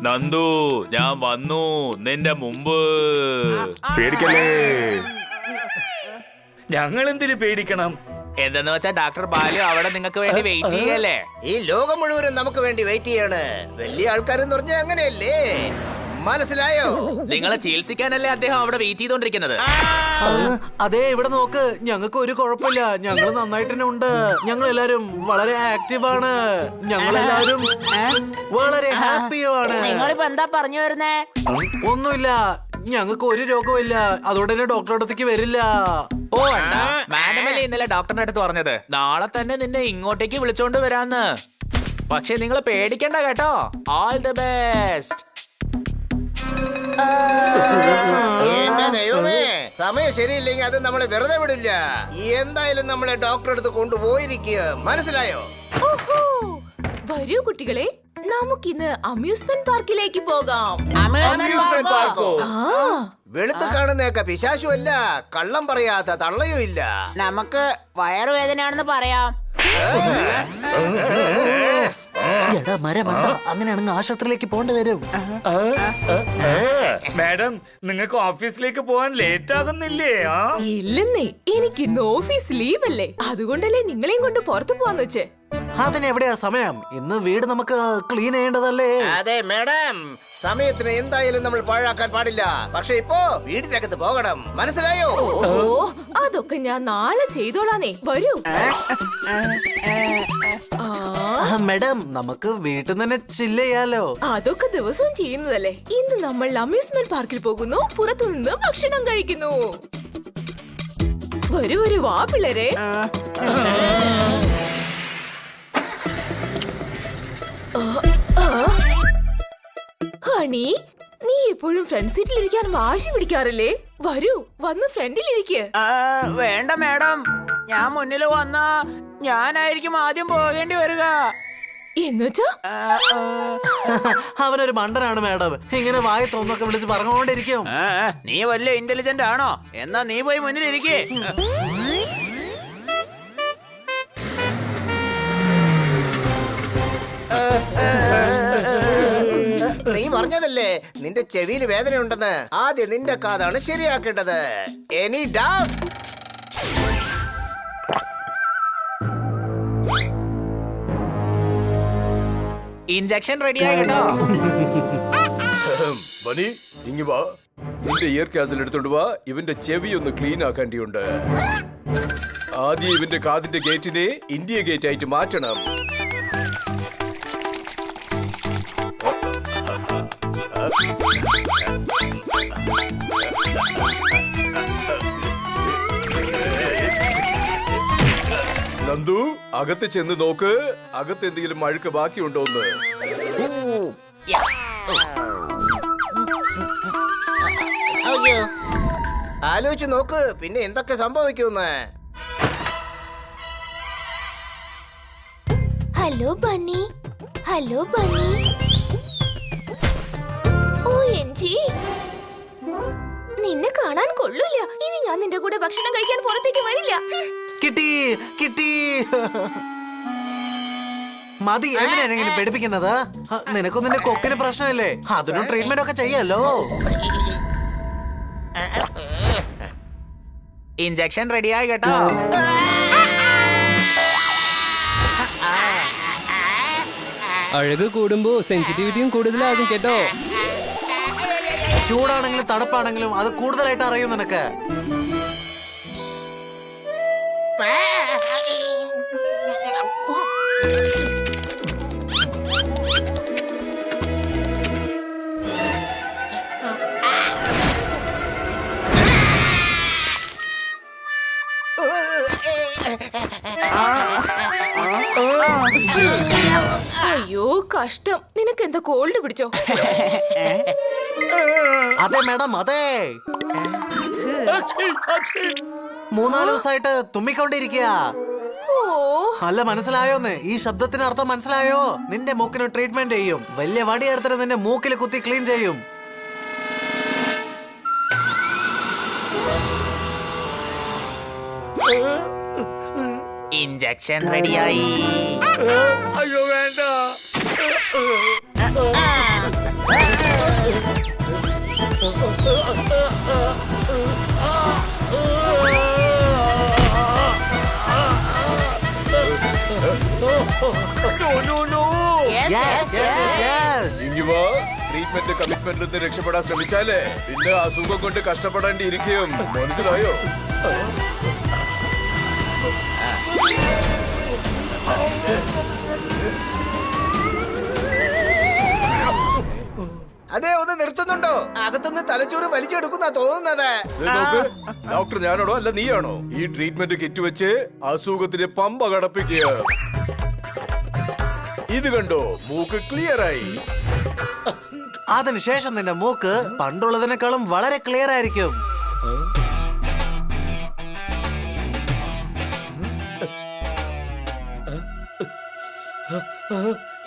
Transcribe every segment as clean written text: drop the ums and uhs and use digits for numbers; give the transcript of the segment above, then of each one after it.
നന്ദു, ഞാൻ വന്നു നിന്റെ മുമ്പ്. പേടിക്കല്ലേ. ഞങ്ങൾ എന്തിനു പേടിക്കണം? എന്തെന്ന് വെച്ചാ ഡോക്ടർ ബാലു അവിടെ നിങ്ങൾക്ക് വേണ്ടി വെയിറ്റ് ചെയ്യല്ലേ. ഈ ലോകം മുഴുവനും നമുക്ക് വേണ്ടി വെയിറ്റ് ചെയ്യാണ്. വലിയ ആൾക്കാരെന്ന് പറഞ്ഞാൽ അങ്ങനെയല്ലേ, മനസ്സിലായോ? നിങ്ങളെ ചികിത്സിക്കാനല്ലേ അദ്ദേഹം അവിടെ വെയിറ്റ് ചെയ്തോണ്ടിരിക്കുന്നത്. അതെ, ഇവിടെ നോക്ക്, ഞങ്ങൾക്ക് ഒരു കുഴപ്പമില്ല. ഞങ്ങൾ നന്നായിട്ട് തന്നെ ഉണ്ട്. ഞങ്ങൾ എല്ലാരും വളരെ ആക്റ്റീവാണ്. ഞങ്ങൾ എല്ലാരും വളരെ ഹാപ്പിയുമാണ്. നിങ്ങളിപ്പോ എന്താ പറഞ്ഞു വരുന്നേ? ഒന്നുമില്ല, ഞങ്ങൾക്ക് ഒരു രോഗമില്ല. അതുകൊണ്ട് തന്നെ ഡോക്ടറുടെ അടുത്തേക്ക് വരില്ല. ഓ മാഡമല്ലേ ഇന്നലെ ഡോക്ടറിന്റെ അടുത്ത് പറഞ്ഞത് നാളെ തന്നെ നിന്നെ ഇങ്ങോട്ടേക്ക് വിളിച്ചോണ്ട് വരാന്ന്. പക്ഷെ നിങ്ങൾ പേടിക്കണ്ട കേട്ടോ. All the best. എന്റെ ദൈവമേ, സമയം ശരിയില്ലെങ്കിൽ അത് നമ്മളെ വെറുതെ വിടില്ല. എന്തായാലും നമ്മളെ ഡോക്ടറെ അടുത്ത് കൊണ്ടുപോയിരിക്കുക, മനസ്സിലായോ? വരൂ കുട്ടികളെ, നമുക്കിന്ന് അമ്യൂസ്മെന്റ് പാർക്കിലേക്ക് പോകാം. അമ്യൂസ്മെന്റ് പാർക്കോ? വെളുത്ത് കാണുന്നേക്ക പിശാശും അല്ല, കള്ളം പറയാത്ത തള്ളയും ഇല്ല. നമുക്ക് വയറുവേദനയാണെന്ന് പറയാം. അങ്ങനെയാണെങ്കിൽ ആശുപത്രിയിലേക്ക് പോകേണ്ടി വരും. മാഡം, നിങ്ങൾക്ക് ഓഫീസിലേക്ക് പോകാൻ ലേറ്റ് ആകുന്നില്ലേ? ഇല്ലെന്നേ, എനിക്ക് ഇന്ന് ഓഫീസ് ലീവ് അല്ലേ, അതുകൊണ്ടല്ലേ നിങ്ങളെയും കൊണ്ട് പുറത്തു പോവാന്ന് വെച്ചേ. അതിനെവിടെയാ സമയം? ഇന്ന് വീട് നമുക്ക് ക്ലീൻ ചെയ്യേണ്ടതല്ലേ? അതെ മാഡം, സമയത്തിന് എന്തായാലും നമ്മൾ പാഴാക്കാൻ പാടില്ല. പക്ഷെ ഇപ്പോ വീടിനകത്ത് പോകണം, മനസ്സിലായോ? ഓ, അതൊക്കെ ഞാൻ നാളെ ചെയ്തോളാന്നേ. വരൂ. മാഡം, നമുക്ക് വീട്ടിൽ തന്നെ ചില്ല് ചെയ്യാലോ. അതൊക്കെ ദിവസവും ചെയ്യുന്നതല്ലേ. ഇന്ന് നമ്മൾ അമ്യൂസ്മെന്റ് പാർക്കിൽ പോകുന്നു, പുറത്തുനിന്ന് ഭക്ഷണം കഴിക്കുന്നു. വരൂ വരൂ, വാ പിള്ളേരെ. ഹണി, നീ എപ്പോഴും ഫ്രണ്ട് സീറ്റിൽ ഇരിക്കാൻ വാശി പിടിക്കാറില്ലേ? വരൂ, വന്ന് ഫ്രണ്ടിലിരിക്ക്. വേണ്ട മാഡം, ഞാൻ മുന്നിൽ വന്നാ ഞാനായിരിക്കും ആദ്യം പോകേണ്ടി വരിക. എന്നുവെച്ചാ അവനൊരു മണ്ടനാണ് മാഡം. ഇങ്ങനെ വായ തോന്നൊക്കെ വിളിച്ച് പറഞ്ഞുകൊണ്ടിരിക്കും. നീ വലിയ ഇന്റലിജന്റ് ആണോ? എന്നാ നീ പോയി മുന്നിലിരിക്കേ. നീ പറഞ്ഞതല്ലേ നിന്റെ ചെവിയിൽ വേദനയുണ്ടെന്ന്. ആദ്യം നിന്റെ കാതാണ് ശരിയാക്കേണ്ടത്. Any doubt? ഇഞ്ചക്ഷൻ റെഡിയായി കേട്ടോ. ബനി, ഇങ്ങ് വാ. നിന്റെ ഇയർ കാസിൽ എടുത്തോണ്ട് വാ. ഇവന്റെ ചെവി ഒന്ന് ക്ലീൻ ആക്കേണ്ടിയുണ്ട്. ആദ്യം ഇവന്റെ കാതിന്റെ ഗേറ്റിനെ ഇന്ത്യ ഗേറ്റ് ആയിട്ട് മാറ്റണം. നന്ദു, അകത്ത് ചെന്ന് നോക്ക്. അകത്ത് എന്തെങ്കിലും അഴുക്ക് ബാക്കിയുണ്ടോന്ന്. അയ്യോ, ആലോചിച്ച് നോക്ക്, പിന്നെ എന്തൊക്കെ സംഭവിക്കുമെന്ന്. Hello Bunny, hello Bunny. ഓ എൻജി, നിന്നെ കാണാൻ കൊള്ളൂല. ഇനി ഞാൻ നിന്റെ കൂടെ ഭക്ഷണം കഴിക്കാൻ പുറത്തേക്ക് വരില്ല. കിട്ടി കിട്ടി. മതി, എന്തിനാ പേടിപ്പിക്കുന്നത്? നിനക്കും നിന്റെ കൊക്കിന് പ്രശ്നമില്ലേ? അതിനും ട്രീറ്റ്മെന്റ് ഒക്കെ ചെയ്യാലോ. ഇഞ്ചക്ഷൻ റെഡിയായി കേട്ടോ. അഴക് കൂടുമ്പോ സെൻസിറ്റിവിറ്റിയും കൂടുതലാകും കേട്ടോ. ചൂടാണെങ്കിലും തണുപ്പാണെങ്കിലും അത് കൂടുതലായിട്ട് അറിയും നിനക്ക്. അയ്യോ കഷ്ടം, നിനക്ക് എന്താ കോൾഡ് പിടിച്ചോ? അതെ മാഡം, അതെ. 3-4 ദിവസമായിട്ട് തുമ്മിക്കൊണ്ടിരിക്കുക. അല്ല, മനസ്സിലായോന്ന്? ഈ ശബ്ദത്തിന് അർത്ഥം മനസ്സിലായോ? നിന്റെ മൂക്കിന് ട്രീറ്റ്മെന്റ് ചെയ്യും. വലിയ വടിയെടുത്തിട്ട് നിന്റെ മൂക്കിൽ കുത്തി ക്ലീൻ ചെയ്യും. ഇഞ്ചക്ഷൻ റെഡിയായി. അയ്യോ വേണ്ട. ഇങ്ങി വാ. ട്രീറ്റ്മെന്റ് കമ്മിറ്റ്മെന്റിൽ നിന്ന് രക്ഷപ്പെടാൻ ശ്രമിച്ചാലേ പിന്നെ അസുഖം കൊണ്ട് കഷ്ടപ്പെടേണ്ടിയിരിക്കും. മനസ്സിലായോ? അതെ, ഒന്ന് നിർത്തുന്നുണ്ടോ? അകത്തുനിന്ന് തലച്ചോറ് വലിച്ചെടുക്കുന്ന തോന്നുന്നത്. ഡോക്ടർ ഞാനാണോ അല്ല നീയാണോ? ഈ ട്രീറ്റ്മെന്റ് കിറ്റ് വെച്ച് അസുഖത്തിന് പമ്പ കടപ്പിക്കുക. ഇത് കണ്ടോ, മൂക്ക് ക്ലിയർ ആയി. അതിനുശേഷം നിന്റെ മൂക്ക് പണ്ടുള്ളതിനേക്കാളും വളരെ ക്ലിയർ ആയിരിക്കും.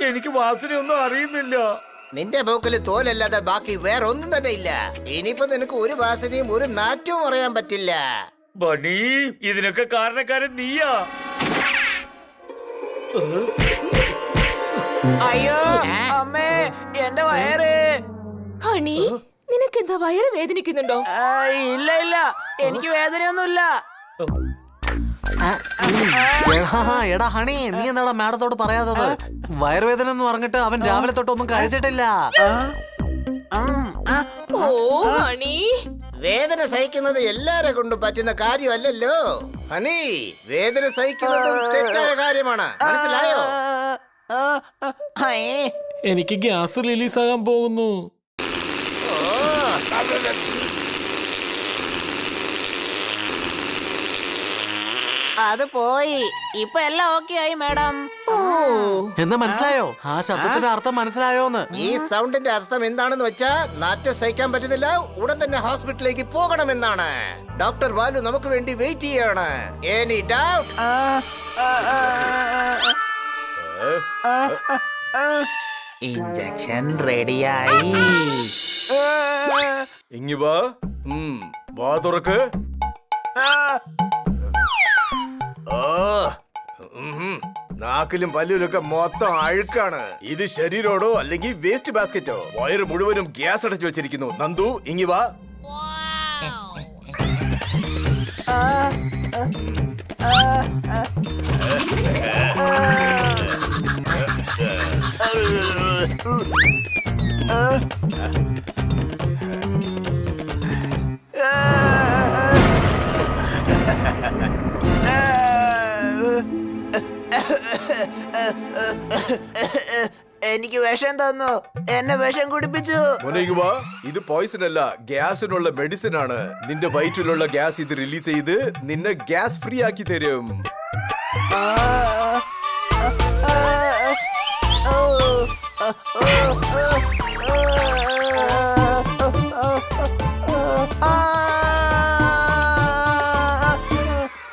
എനിക്ക് വാസനയൊന്നും അറിയുന്നില്ല. നിന്റെ മൂക്കിൽ തോലല്ലാതെ ബാക്കി വേറെ ഒന്നും തന്നെ ഇല്ല. ഇനിയിപ്പോ നിനക്ക് ഒരു വാസനയും ഒരു നാറ്റവും അറിയാൻ പറ്റില്ല. ബണി, ഇതിനൊക്കെ കാരണക്കാരൻ നീയാ. അയ്യോ അമ്മേ, എന്റെ വയറ്. ഹണി, നിനക്കെന്താ വയറ് വേദനിക്കുന്നുണ്ടോ? ഇല്ല ഇല്ല, എനിക്ക് വേദനയൊന്നുമില്ല. എടാ ഹണി, നീ എന്താടാ മാഡത്തോട് പറയാത്തത്? വയറുവേദന എന്ന് പറഞ്ഞിട്ട് അവൻ രാവിലെ തൊട്ടൊന്നും കഴിച്ചിട്ടില്ല. ഓ ഹണി, വേദന സഹിക്കുന്നത് എല്ലാരെ കൊണ്ടും പറ്റുന്ന കാര്യമല്ലല്ലോ ഹണി. വേദന സഹിക്കുന്നത് തെറ്റായ കാര്യമാണ്, മനസ്സിലായോ? എനിക്ക് ഗ്യാസ് റിലീസ് ആകാൻ പോകുന്നു. അത് പോയി. ഇപ്പൊ എല്ലാം ഓക്കെ ആയി മാഡം. എന്ന് മനസ്സിലായോ? ആ ശബ്ദത്തിന്റെ അർത്ഥം മനസ്സിലായോന്ന്? ഈ സൗണ്ടിന്റെ അർത്ഥം എന്താണെന്ന് വെച്ചാ നാറ്റം സഹിക്കാൻ പറ്റുന്നില്ല, ഉടൻ തന്നെ ഹോസ്പിറ്റലിലേക്ക് പോകണമെന്നാണ്. ഡോക്ടർ ബാലു നമുക്ക് വേണ്ടി വെയിറ്റ് ചെയ്യാണ്. Any doubt? ഇഞ്ചക്ഷൻ റെഡിയായി. ഇങ്ങി വാ. വാ തുറക്ക്. നാക്കിലും പല്ലിലൊക്കെ മൊത്തം അഴുക്കാണ്. ഇത് ശരീരമാണോ അല്ലെങ്കിൽ വേസ്റ്റ് ബാസ്കറ്റോ? വയറ് മുഴുവനും ഗ്യാസ് അടച്ചു വെച്ചിരിക്കുന്നു. നന്ദു, ഇങ്ങി വാ. എനിക്ക് വിഷം തന്നു, എന്നെ വിഷം കുടിപ്പിച്ചു. ഇത് പോയിസൺ അല്ല, ഗ്യാസിനുള്ള മെഡിസിൻ ആണ്. നിന്റെ വയറ്റിലുള്ള ഗ്യാസ് ഇത് റിലീസ് ചെയ്ത് നിന്നെ ഗ്യാസ് ഫ്രീ ആക്കി തരും.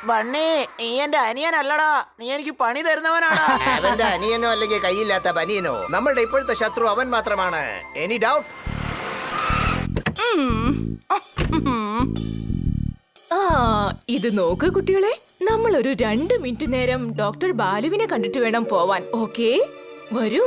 ബണ്ണി, നീ എന്റെ അനിയനല്ലടാ, നീ എനിക്ക് പണി തരുന്നവനാണ്. അവന്റെ അനിയനോ അല്ലെങ്കിൽ കയ്യില്ലാത്ത ബനിയനോ? നമ്മളുടെ ഇപ്പോഴത്തെ ശത്രു അവൻ മാത്രമാണ്. Any doubt? ആ ഇത് നോക്ക് കുട്ടികളെ, നമ്മൾ ഒരു 2 മിനിറ്റ് നേരം ഡോക്ടർ ബാലുവിനെ കണ്ടിട്ട് വേണം പോവാൻ. ഓക്കേ, വരൂ.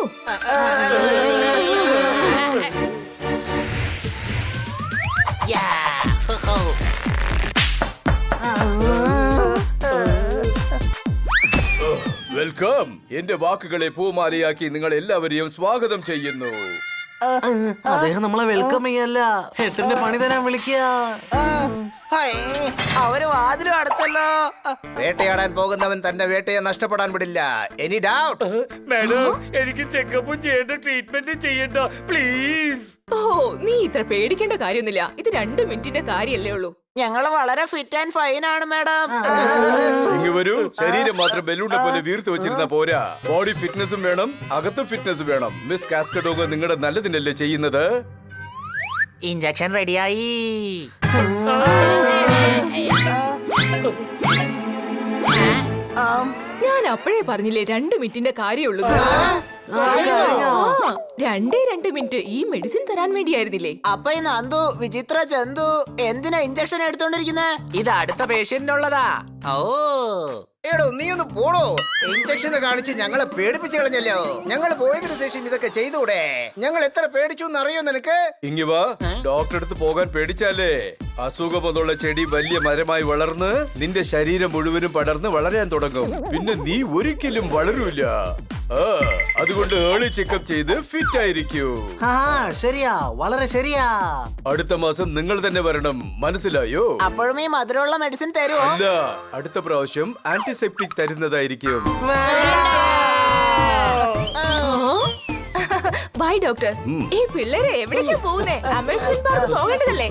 വെൽക്കം. എന്റെ വാക്കുകളെ പൂമാലയാക്കി നിങ്ങൾ എല്ലാവരെയും സ്വാഗതം ചെയ്യുന്നു. അദ്ദേഹം നമ്മളെ വെൽക്കം ചെയ്യല്ല, ഹെട്ടിന്റെ പണി തരാൻ വിളിക്കുക. അവര് വാതിലും അടച്ചല്ലോ. വേട്ടയാടാൻ പോകുന്നവൻ തന്റെ വേട്ടയെ നഷ്ടപ്പെടാൻ വിടില്ല. Any doubt? മാഡം, എനിക്ക് ചെക്കപ്പും ചെയ്യേണ്ട, ട്രീറ്റ്മെന്റ് ചെയ്യണ്ട, പ്ലീസ്. ഓ, നീ ഇത്ര പേടിക്കേണ്ട കാര്യമൊന്നുമില്ല. ഇത് 2 മിനിറ്റിന്റെ കാര്യല്ലേ ഉള്ളൂ. ഞങ്ങള് വളരെ ഫിറ്റ് ആൻഡ് ഫൈൻ ആണ് മാഡം. ഇങ്ങ് വരൂ. ശരീരം മാത്രം ബലൂണിനെ പോലെ വീർത്ത് വെച്ചിരുന്ന പോരാ, ബോഡി ഫിറ്റ്നസും വേണം, അകത്തും ഫിറ്റ്നസ് വേണം. മിസ് കാസ്കഡോഗ് നിങ്ങളുടെ നല്ലതിനല്ലേ ചെയ്യുന്നത്? ഇഞ്ചക്ഷൻ റെഡിയായി. ഞാൻ അപ്പോഴേ പറഞ്ഞില്ലേ 2 മിനിറ്റിന്റെ കാര്യമുള്ളൂ. 2 മിനിറ്റ് ഈ മെഡിസിൻ തരാൻ വേണ്ടിയായിരുന്നില്ലേ? അപ്പൊ ഈ നന്ദു, വിചിത്ര, ചന്തു എന്തിനാ ഇഞ്ചക്ഷൻ എടുത്തോണ്ടിരിക്കുന്നേ? ഇത് അടുത്ത പേഷ്യന്റിനുള്ളതാ. ഓ എടോ നീ ഒന്ന് പോടോ. ഇഞ്ചക്ഷന് കാണിച്ച് ഞങ്ങളെ പേടിപ്പിച്ചു കളഞ്ഞല്ലോ. ഞങ്ങൾ പോയതിനു ശേഷം ഇതൊക്കെ ചെയ്തൂടെ? ഞങ്ങൾ എത്ര പേടിച്ചു എന്നറിയോ നിനക്ക്? ഇങ്ങി വാ. ഡോക്ടറെ അടുത്ത് പോകാൻ പേടിച്ചാലേ അസുഖമെന്നുള്ള ചെടി വലിയ മരമായി വളർന്ന് നിന്റെ ശരീരം മുഴുവനും പടർന്ന് വളരാൻ തുടങ്ങും. പിന്നെ നീ ഒരിക്കലും വളരൂല. അതുകൊണ്ട് ഏർലി ചെക്കപ്പ് ചെയ്ത് ഫിറ്റ് ആയിരിക്കൂ. ആ ശരിയാ, വളരെ ശരിയാ. അടുത്ത മാസം നിങ്ങൾ തന്നെ വരണം, മനസ്സിലായോ? അപ്പോഴും ഈ മധുരമുള്ള മെഡിസിൻ തരുമോ? അല്ല, അടുത്ത പ്രാവശ്യം ആന്റിസെപ്റ്റിക് തരുന്നതായിരിക്കും. Bye doctor. ഈ പിള്ളേരെ എവിടേക്കാ പോകുന്നേ? Amusement park പോകേണ്ടതല്ലേ?